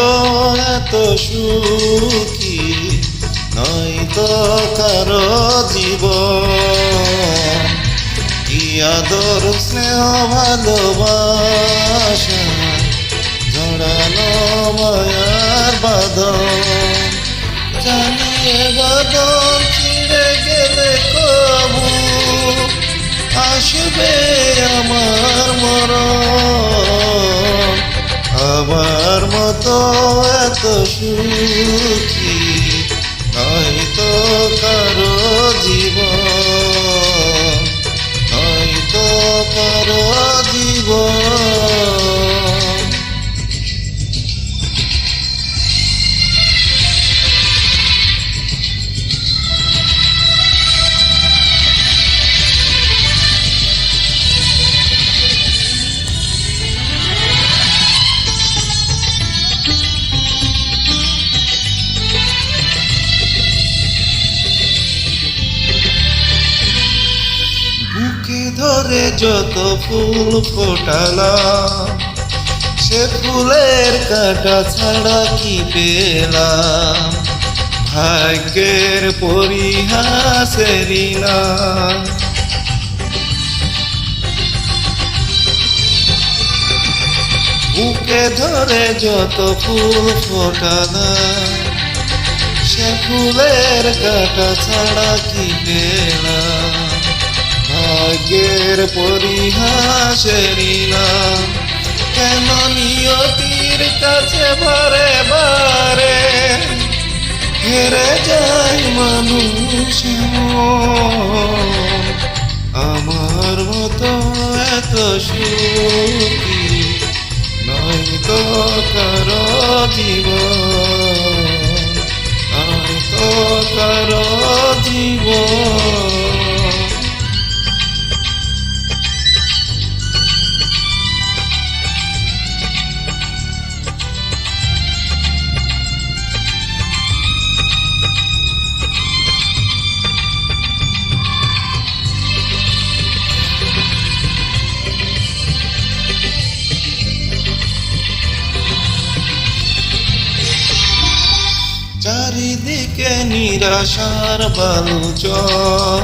তো এত সুখী, নয় তো কারো জীবন। কি আদর স্নেহ ভালোবাসা, জড়ানো মায়ার বাঁধন। জানিয়ে বাঁধন ছিঁড়ে গেলে কবু আসবে আমার মরণ। আমার মতো এত সুখী নয়তো কারো জীবন, নয়তো কারো জীবন। বুকে ধরে যত ফুল ফোটালাম, সে ফুলের কাঁটা ছাড়া কি পেলাম? ভাগ্যের পরিহাসেরই নাম। বুকে ধরে যত ফুল ফোটালাম, সে ফুলের কাঁটা ছাড়া কি পেলাম? ভাগ্যের পরিহাসেরই নাম। কেন নিয়তির কাছে বারে বারে হেরে যায় মানুষ? আমার মতো এত সুখী নয়তো কারো জীবন, নয়তো কারো জীবন। চারিদিকে নিরাশার বালুচর,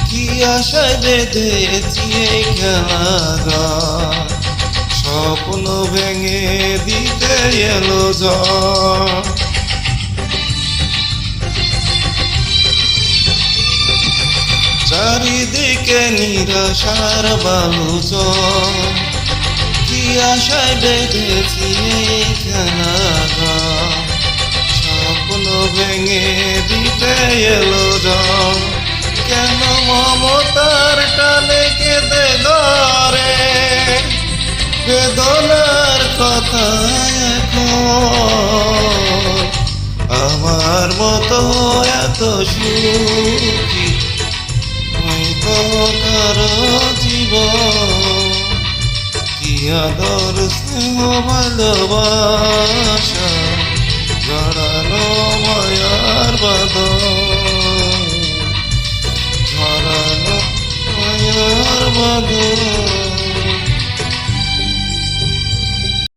কি আশায় বেঁধেছি এই খেলাঘর। স্বপ্ন ভেঙে দিতে এলো ঝড়। চারিদিকে নিরাশার বালুচর, কি আশায় বেঁধেছি এই খেলাঘর। স্বপ্ন ভেঙে দিতে এলো ঝড়। কেন মমতার টানে কেঁদে ঘরে বেদনার কথা এখন? আমার মতো এত সুখী নয়তো কারো জীবন। কি আদর স্নেহ ভালোবাসা, জড়ানো মায়ার বাঁধন, জড়ানো মায়ার বাঁধন।